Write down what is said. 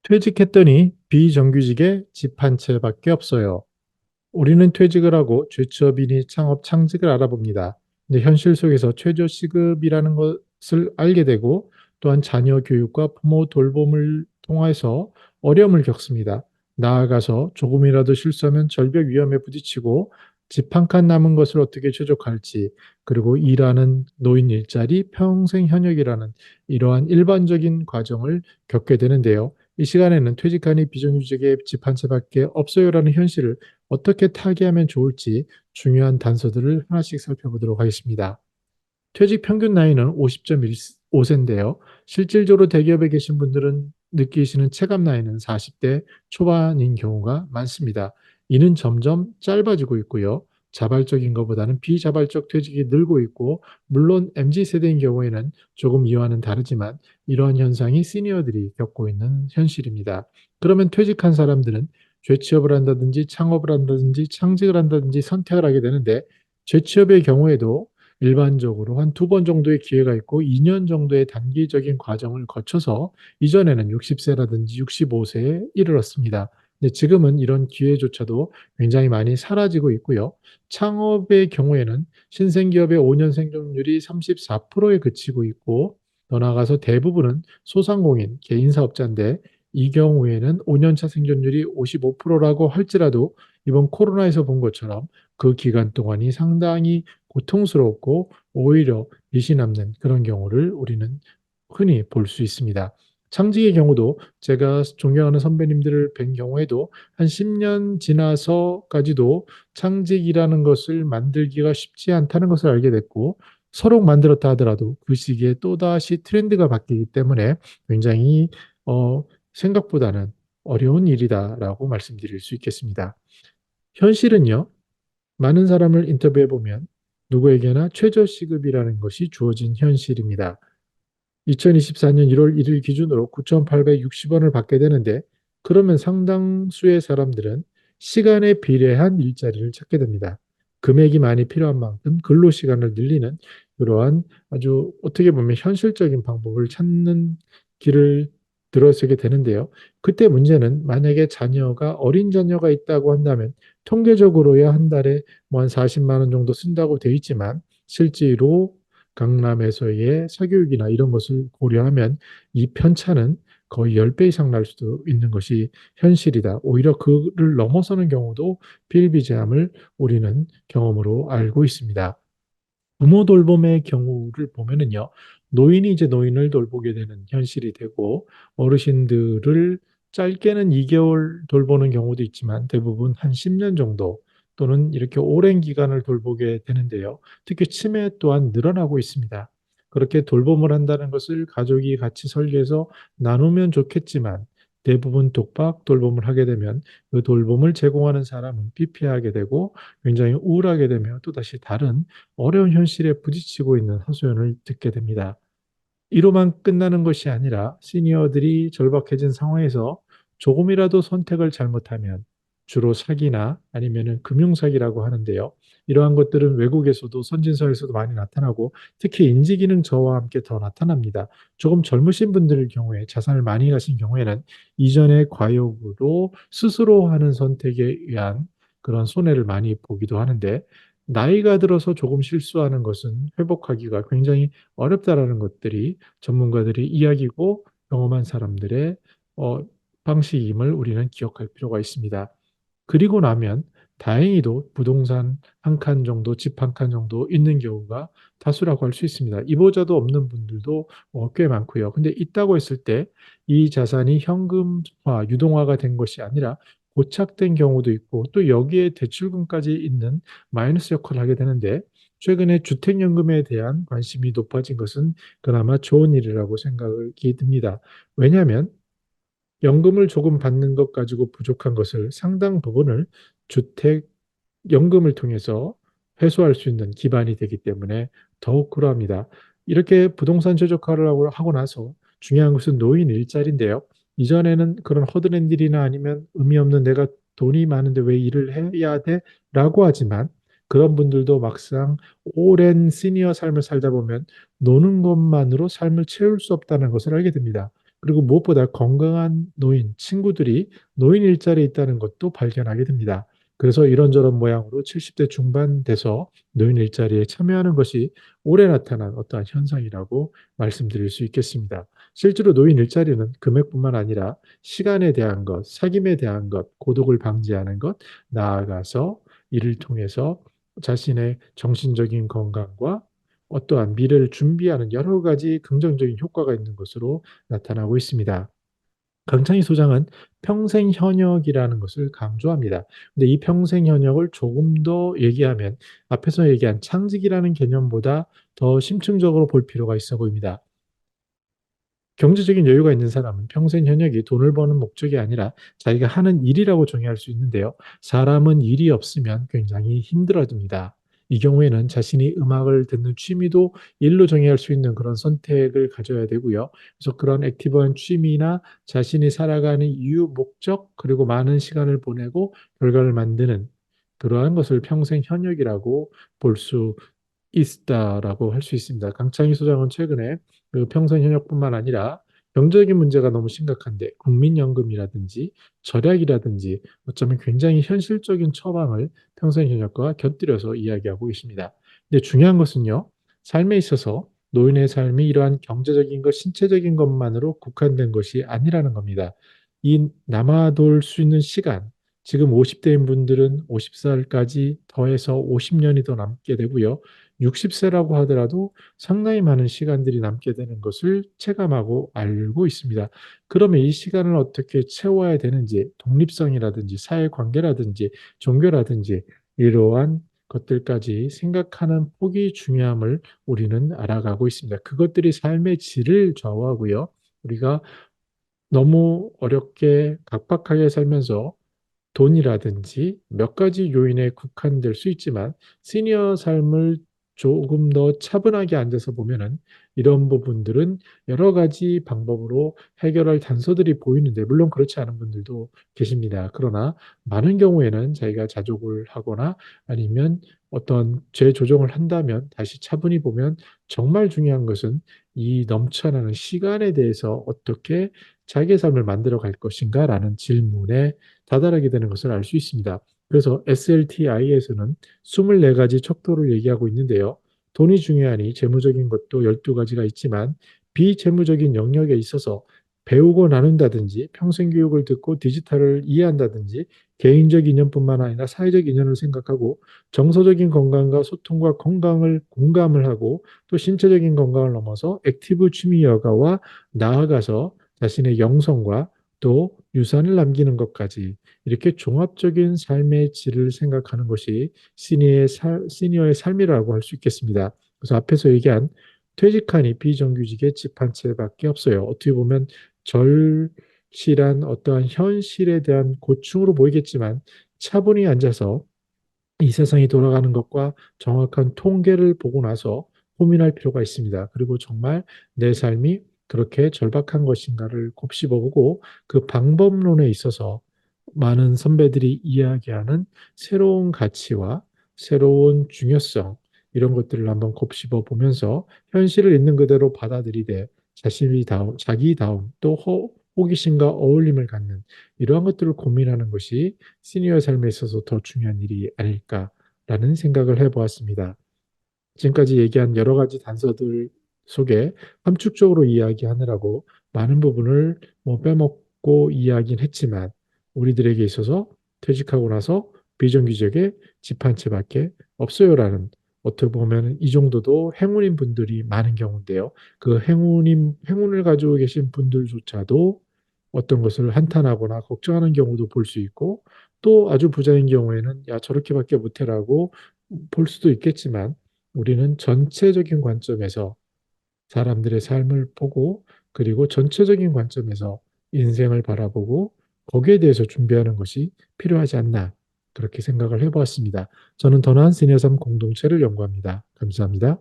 퇴직했더니 비정규직에 집 한 채밖에 없어요. 우리는 퇴직을 하고 재취업이니 창업 창직을 알아봅니다. 근데 현실 속에서 최저시급이라는 것을 알게 되고 또한 자녀 교육과 부모 돌봄을 통해서 어려움을 겪습니다. 나아가서 조금이라도 실수하면 절벽 위험에 부딪히고 집 한 칸 남은 것을 어떻게 최적화할지, 그리고 일하는 노인 일자리 평생 현역이라는 이러한 일반적인 과정을 겪게 되는데요. 이 시간에는 퇴직하니 비정규직에 집 한 채밖에 없어요라는 현실을 어떻게 타개하면 좋을지 중요한 단서들을 하나씩 살펴보도록 하겠습니다. 퇴직 평균 나이는 50.15세인데요. 실질적으로 대기업에 계신 분들은 느끼시는 체감 나이는 40대 초반인 경우가 많습니다. 이는 점점 짧아지고 있고요. 자발적인 것보다는 비자발적 퇴직이 늘고 있고, 물론 MZ세대인 경우에는 조금 이와는 다르지만 이러한 현상이 시니어들이 겪고 있는 현실입니다. 그러면 퇴직한 사람들은 재취업을 한다든지 창업을 한다든지 창직을 한다든지 선택을 하게 되는데, 재취업의 경우에도 일반적으로 한 두 번 정도의 기회가 있고 2년 정도의 단기적인 과정을 거쳐서 이전에는 60세라든지 65세에 이르렀습니다. 근데 지금은 이런 기회조차도 굉장히 많이 사라지고 있고요. 창업의 경우에는 신생기업의 5년 생존율이 34%에 그치고 있고, 더 나아가서 대부분은 소상공인, 개인 사업자인데 이 경우에는 5년차 생존율이 55%라고 할지라도 이번 코로나에서 본 것처럼 그 기간 동안이 상당히 고통스럽고 오히려 빚이 남는 그런 경우를 우리는 흔히 볼 수 있습니다. 창직의 경우도 제가 존경하는 선배님들을 뵌 경우에도 한 10년 지나서까지도 창직이라는 것을 만들기가 쉽지 않다는 것을 알게 됐고, 서로 만들었다 하더라도 그 시기에 또다시 트렌드가 바뀌기 때문에 굉장히 생각보다는 어려운 일이다라고 말씀드릴 수 있겠습니다. 현실은요, 많은 사람을 인터뷰해 보면 누구에게나 최저시급이라는 것이 주어진 현실입니다. 2024년 1월 1일 기준으로 9,860원을 받게 되는데, 그러면 상당수의 사람들은 시간에 비례한 일자리를 찾게 됩니다. 금액이 많이 필요한 만큼 근로시간을 늘리는 그러한 아주 어떻게 보면 현실적인 방법을 찾는 길을 들어서게 되는데요. 그때 문제는 만약에 자녀가 어린 자녀가 있다고 한다면 통계적으로야 한 달에 뭐 한 40만 원 정도 쓴다고 돼 있지만, 실제로 강남에서의 사교육이나 이런 것을 고려하면 이 편차는 거의 10배 이상 날 수도 있는 것이 현실이다. 오히려 그를 넘어서는 경우도 비일비재함을 우리는 경험으로 알고 있습니다. 부모 돌봄의 경우를 보면은요, 노인이 이제 노인을 돌보게 되는 현실이 되고, 어르신들을 짧게는 2개월 돌보는 경우도 있지만 대부분 한 10년 정도 또는 이렇게 오랜 기간을 돌보게 되는데요. 특히 치매 또한 늘어나고 있습니다. 그렇게 돌봄을 한다는 것을 가족이 같이 설계해서 나누면 좋겠지만, 대부분 독박 돌봄을 하게 되면 그 돌봄을 제공하는 사람은 피폐하게 되고 굉장히 우울하게 되며 또다시 다른 어려운 현실에 부딪히고 있는 하소연을 듣게 됩니다. 이로만 끝나는 것이 아니라 시니어들이 절박해진 상황에서 조금이라도 선택을 잘못하면 주로 사기나 아니면은 금융사기라고 하는데요. 이러한 것들은 외국에서도 선진사에서도 많이 나타나고 특히 인지기능 저하와 함께 더 나타납니다. 조금 젊으신 분들의 경우에 자산을 많이 가신 경우에는 이전의 과욕으로 스스로 하는 선택에 의한 그런 손해를 많이 보기도 하는데, 나이가 들어서 조금 실수하는 것은 회복하기가 굉장히 어렵다라는 것들이 전문가들이 이야기고 경험한 사람들의 어, 방식임을 우리는 기억할 필요가 있습니다. 그리고 나면 다행히도 부동산 한 칸 정도, 집 한 칸 정도 있는 경우가 다수라고 할 수 있습니다. 이보자도 없는 분들도 꽤 많고요. 근데 있다고 했을 때 이 자산이 현금화, 유동화가 된 것이 아니라 고착된 경우도 있고, 또 여기에 대출금까지 있는 마이너스 역할을 하게 되는데, 최근에 주택연금에 대한 관심이 높아진 것은 그나마 좋은 일이라고 생각이 듭니다. 왜냐하면 연금을 조금 받는 것 가지고 부족한 것을 상당 부분을 주택 연금을 통해서 회수할 수 있는 기반이 되기 때문에 더욱 그러합니다. 이렇게 부동산 최저가를 하고 나서 중요한 것은 노인 일자리인데요. 이전에는 그런 허드렛 일이나 아니면 의미 없는 내가 돈이 많은데 왜 일을 해야 돼? 라고 하지만 그런 분들도 막상 오랜 시니어 삶을 살다 보면 노는 것만으로 삶을 채울 수 없다는 것을 알게 됩니다. 그리고 무엇보다 건강한 노인, 친구들이 노인 일자리에 있다는 것도 발견하게 됩니다. 그래서 이런저런 모양으로 70대 중반 돼서 노인 일자리에 참여하는 것이 올해 나타난 어떠한 현상이라고 말씀드릴 수 있겠습니다. 실제로 노인 일자리는 금액뿐만 아니라 시간에 대한 것, sak임에 대한 것, 고독을 방지하는 것, 나아가서 이를 통해서 자신의 정신적인 건강과 어떠한 미래를 준비하는 여러 가지 긍정적인 효과가 있는 것으로 나타나고 있습니다. 강창희 소장은 평생 현역이라는 것을 강조합니다. 근데 이 평생 현역을 조금 더 얘기하면 앞에서 얘기한 창직이라는 개념보다 더 심층적으로 볼 필요가 있어 보입니다. 경제적인 여유가 있는 사람은 평생 현역이 돈을 버는 목적이 아니라 자기가 하는 일이라고 정의할 수 있는데요. 사람은 일이 없으면 굉장히 힘들어집니다. 이 경우에는 자신이 음악을 듣는 취미도 일로 정의할 수 있는 그런 선택을 가져야 되고요. 그래서 그런 액티브한 취미나 자신이 살아가는 이유, 목적, 그리고 많은 시간을 보내고 결과를 만드는 그러한 것을 평생 현역이라고 볼수 있다라고 할 수 있습니다. 강창희 소장은 최근에 그 평생 현역뿐만 아니라 경제적인 문제가 너무 심각한데 국민연금이라든지 절약이라든지 어쩌면 굉장히 현실적인 처방을 평생 현역과 곁들여서 이야기하고 있습니다. 근데 중요한 것은요, 삶에 있어서 노인의 삶이 이러한 경제적인 것, 신체적인 것만으로 국한된 것이 아니라는 겁니다. 이 남아돌 수 있는 시간, 지금 50대인 분들은 50살까지 더해서 50년이 더 남게 되고요. 60세라고 하더라도 상당히 많은 시간들이 남게 되는 것을 체감하고 알고 있습니다. 그러면 이 시간을 어떻게 채워야 되는지, 독립성이라든지 사회관계라든지 종교라든지 이러한 것들까지 생각하는 폭이 중요함을 우리는 알아가고 있습니다. 그것들이 삶의 질을 좌우하고요. 우리가 너무 어렵게 각박하게 살면서 돈이라든지 몇 가지 요인에 국한될 수 있지만 시니어 삶을 조금 더 차분하게 앉아서 보면은 이런 부분들은 여러 가지 방법으로 해결할 단서들이 보이는데 물론 그렇지 않은 분들도 계십니다. 그러나 많은 경우에는 자기가 자족을 하거나 아니면 어떤 재조정을 한다면 다시 차분히 보면 정말 중요한 것은 이 넘쳐나는 시간에 대해서 어떻게 자기의 삶을 만들어 갈 것인가라는 질문에 다다르게 되는 것을 알 수 있습니다. 그래서 SLTI에서는 24가지 척도를 얘기하고 있는데요. 돈이 중요하니 재무적인 것도 12가지가 있지만 비재무적인 영역에 있어서 배우고 나눈다든지 평생 교육을 듣고 디지털을 이해한다든지 개인적 인연뿐만 아니라 사회적 인연을 생각하고 정서적인 건강과 소통과 건강을 공감을 하고 또 신체적인 건강을 넘어서 액티브 취미 여가와 나아가서 자신의 영성과 또 유산을 남기는 것까지 이렇게 종합적인 삶의 질을 생각하는 것이 시니어의 삶이라고 할 수 있겠습니다. 그래서 앞에서 얘기한 퇴직하니 비정규직의 집 한 채밖에 없어요. 어떻게 보면 절실한 어떠한 현실에 대한 고충으로 보이겠지만 차분히 앉아서 이 세상이 돌아가는 것과 정확한 통계를 보고 나서 고민할 필요가 있습니다. 그리고 정말 내 삶이 그렇게 절박한 것인가를 곱씹어보고 그 방법론에 있어서 많은 선배들이 이야기하는 새로운 가치와 새로운 중요성 이런 것들을 한번 곱씹어 보면서 현실을 있는 그대로 받아들이되 자신이다움, 자기다움 또 호기심과 어울림을 갖는 이러한 것들을 고민하는 것이 시니어 삶에 있어서 더 중요한 일이 아닐까라는 생각을 해보았습니다. 지금까지 얘기한 여러 가지 단서들 속에 함축적으로 이야기하느라고 많은 부분을 뭐 빼먹고 이야기는 했지만 우리들에게 있어서 퇴직하고 나서 비정규직의 집 한 채밖에 없어요라는 어떻게 보면 이 정도도 행운인 분들이 많은 경우인데요. 그 행운을 가지고 계신 분들조차도 어떤 것을 한탄하거나 걱정하는 경우도 볼 수 있고 또 아주 부자인 경우에는 야 저렇게밖에 못해라고 볼 수도 있겠지만 우리는 전체적인 관점에서 사람들의 삶을 보고 그리고 전체적인 관점에서 인생을 바라보고 거기에 대해서 준비하는 것이 필요하지 않나 그렇게 생각을 해보았습니다. 저는 더 나은 시니어 삶 공동체를 연구합니다. 감사합니다.